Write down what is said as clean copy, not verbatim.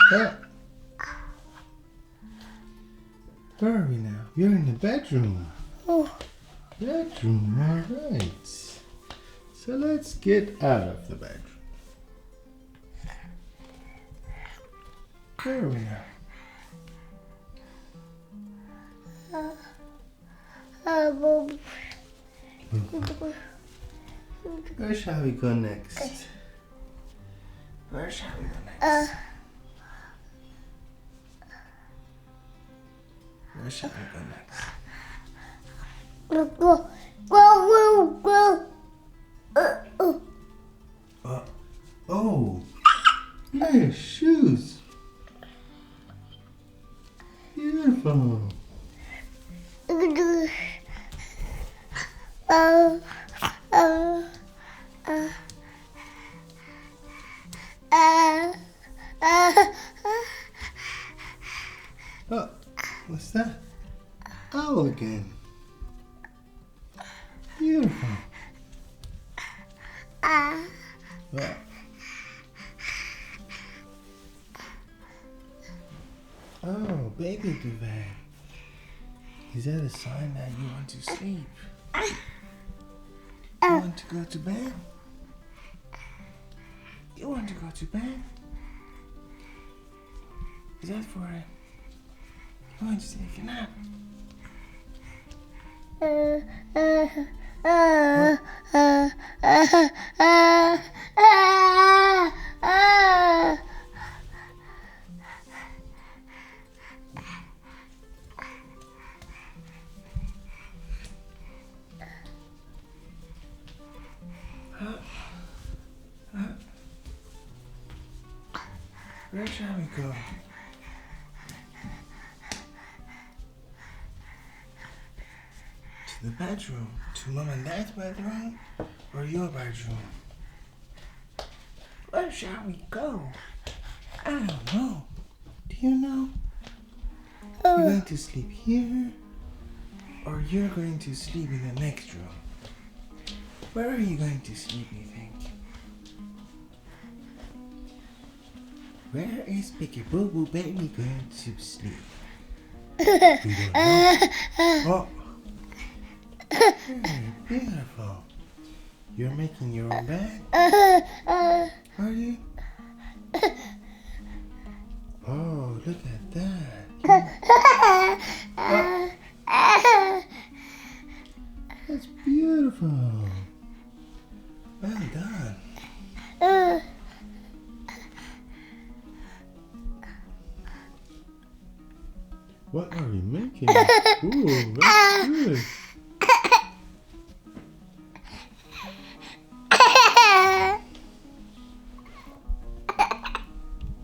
Where are we now? You're in the bedroom. Oh. Bedroom, alright. So let's get out of the bedroom. Where are we now? Where shall we go next? Where shall we go next? Where shall we go next? Oh, nice shoes. Beautiful. Oh, what's that? Owl again. Beautiful. What? Oh, baby duvet. Is that a sign that you want to sleep? You want to go to bed? You want to go to bed? Is that for it? You want to take a nap? Where shall we go? To the bedroom? To Mom and Dad's bedroom? Or your bedroom? Where shall we go? I don't know. Do you know? You're going to sleep here? Or you're going to sleep in the next room? Where are you going to sleep, you think? Where is PeekABooBoo Baby going to sleep? We don't know. Oh. Very beautiful. You're making your own bed? Are you? Oh, look at that. That's beautiful. Well done. What are we making? Ooh, that's good.